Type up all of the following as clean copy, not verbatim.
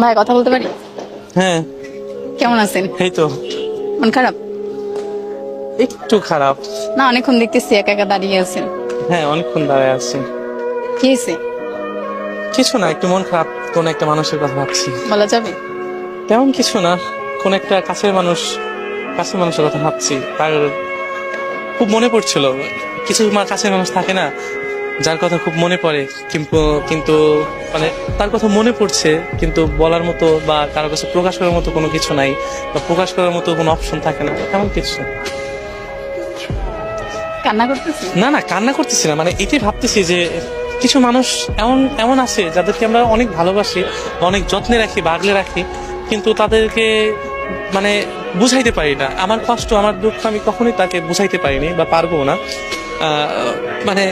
ভাই কথা বলতে পারি? হ্যাঁ। কেমন আছেন? এই তো মন খারাপ? একটু খারাপ। না, অনেকক্ষণ দেখতেছি একা একা দাঁড়িয়ে আছেন। হ্যাঁ, অনেকক্ষণ দাঁড়ায় আছি। কি হয়েছে? কিছু না, একটু মন খারাপ, কোন একটা মানুষের কথা ভাবছি। বলা যাবে? তেমন কিছু না, কোন একটা কাছের মানুষের কথা ভাবছি। তার খুব মনে পড়ছিল। কিছু কাছের মানুষ থাকে না, যার কথা খুব মনে পড়ে, কিন্তু কিন্তু মানে তার কথা মনে পড়ছে, কিন্তু বলার মতো বা কারো কাছে প্রকাশ করার মতো কোনো কিছু নাই, বা প্রকাশ করার মতো কোনো অপশন থাকে না, তেমন কিছু। কান্না করতেছি? না না, কান্না করতেছি না, মানে এটাই ভাবতেছি যে কিছু মানুষ এমন এমন আছে যাদেরকে আমরা অনেক ভালোবাসি, অনেক যত্নে রাখি, আগলে রাখি, কিন্তু তাদেরকে মানে বুঝাইতে পারি না। আমার কষ্ট, আমার দুঃখ আমি কখনোই তাকে বুঝাইতে পারিনি বা পারবো না। মানে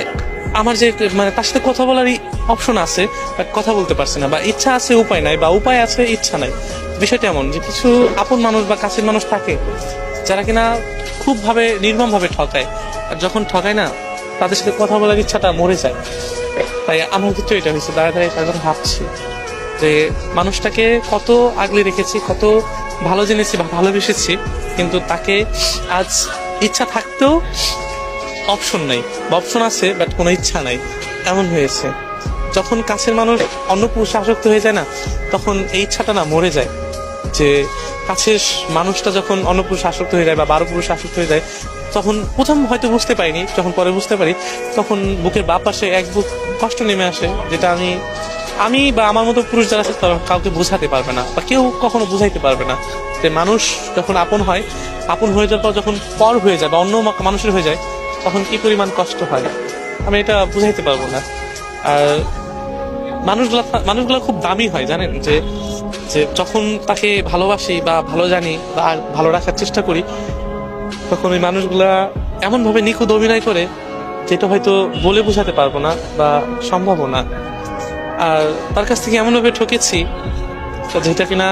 আমার যে মানে তার সাথে কথা বলারই অপশন আছে, বাট কথা বলতে পারছি না, বা ইচ্ছা আছে উপায় নাই, বা উপায় আছে ইচ্ছা নাই। বিষয়টা এমন যে কিছু আপন মানুষ বা কাছের মানুষ থাকে যারা কিনা খুব নির্মম ভাবে ঠকায়, আর যখন ঠকায় না, তাদের সাথে কথা বলার ইচ্ছাটা মরে যায়। তাই আমার ক্ষেত্রে এটা হয়েছে, দাঁড়ায় দাঁড়ায় তার কথা ভাবছি যে মানুষটাকে কত আগলে রেখেছি, কত ভালো জেনেছি বা ভালোবেসেছি, কিন্তু তাকে আজ ইচ্ছা থাকতেও অপশন নাই, বা অপশন আছে বাট কোনো ইচ্ছা নাই, এমন হয়েছে। যখন কাছের মানুষ অন্য পুরুষে আসক্ত হয়ে যায় না, তখন এই ইচ্ছাটা না মরে যায়। যে কাছের মানুষটা যখন অন্য পুরুষে আসক্ত হয়ে যায় বা 12 পুরুষে আসক্ত হয়ে যায়, তখন প্রথম হয়তো বুঝতে পারিনি, যখন পরে বুঝতে পারি, তখন বুকের বাঁ পাশে এক বুক কষ্ট নেমে আসে, যেটা আমি বা আমার মতো পুরুষ যারা আছে তারা কাউকে বোঝাতে পারবে না, বা কেউ কখনো বুঝাইতে পারবে না। যে মানুষ যখন আপন হয়, আপন হয়ে যাওয়ার পর যখন পর হয়ে যায় বা অন্য মানুষের হয়ে যায়, তখন কি পরিমাণ কষ্ট হয় আমি এটা বুঝাইতে পারবো না। আর মানুষগুলা খুব দামি হয়, জানেন, যে যে যখন তাকে ভালোবাসি বা ভালো জানি বা ভালো রাখার চেষ্টা করি, তখন ওই মানুষগুলা এমন ভাবে নিখুঁত অভিনয় করে যেটা হয়তো বলে বোঝাতে পারবো না বা সম্ভবও না। আর তার কাছ থেকে এমন ভাবে ঠকেছি যেটা কিনা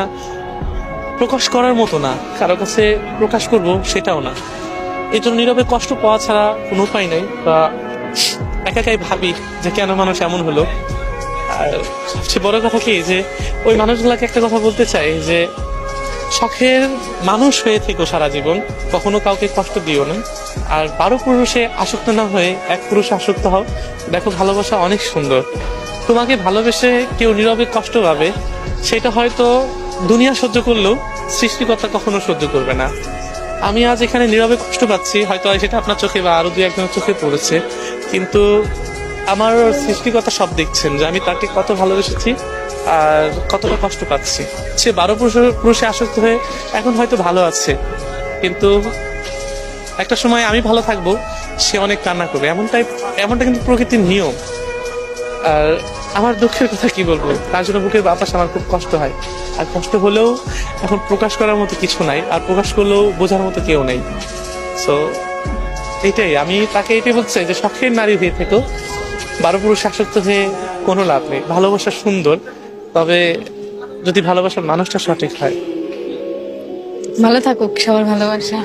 প্রকাশ করার মতো না, কারো কাছে প্রকাশ করব সেটাও না। এই জন্য নীরবে কষ্ট পাওয়া ছাড়া কোনো উপায় নাই, বা একাই ভাবি যে কেন মানুষ এমন হলো। আর সবচেয়ে বড় কথা কি, যে ওই মানুষগুলাকে একটা কথা বলতে চাই যে শখের মানুষ হয়ে থেকো সারা জীবন, কখনো কাউকে কষ্ট দিও না। আর 12 পুরুষে আসক্ত না হয়ে এক পুরুষে আসক্ত হও, দেখো ভালোবাসা অনেক সুন্দর। তোমাকে ভালোবেসে কেউ নীরবে কষ্ট পাবে, সেটা হয়তো দুনিয়া সহ্য করলেও সৃষ্টিকর্তা কখনো সহ্য করবে না। আমি আজ এখানে নীরবে কষ্ট পাচ্ছি, হয়তো সেটা আপনার চোখে বা আরো 2-1জনের চোখে পড়েছে, কিন্তু আমার সৃষ্টিকর্তা সব দেখছেন যে আমি তাকে কত ভালোবেসেছি আর কতটা কষ্ট পাচ্ছি। সে 12 পুরুষে আসক্ত হয়ে এখন হয়তো ভালো আছে, কিন্তু একটা সময় আমি ভালো থাকবো, সে অনেক কান্না করবে। এমনটা কিন্তু প্রকৃতির নিয়ম। আর আমার দুঃখের কথা কি বলবো, তার জন্য বুকের বাতাস আমার খুব কষ্ট হয়। আর কষ্ট হলেও এখন প্রকাশ করার মতো কিছু নাই, আর প্রকাশ করলেও বোঝার মতো কেউ নেই। সো এইটাই আমি তাকে এটাই বলতে চাই যে শখের নারী হয়ে থেকেও 12 পুরুষ আসক্ত হয়ে কোনো লাভ নেই। ভালোবাসা সুন্দর, তবে যদি ভালোবাসার মানুষটা সঠিক হয়। ভালো থাকুক, সবার ভালোবাসা।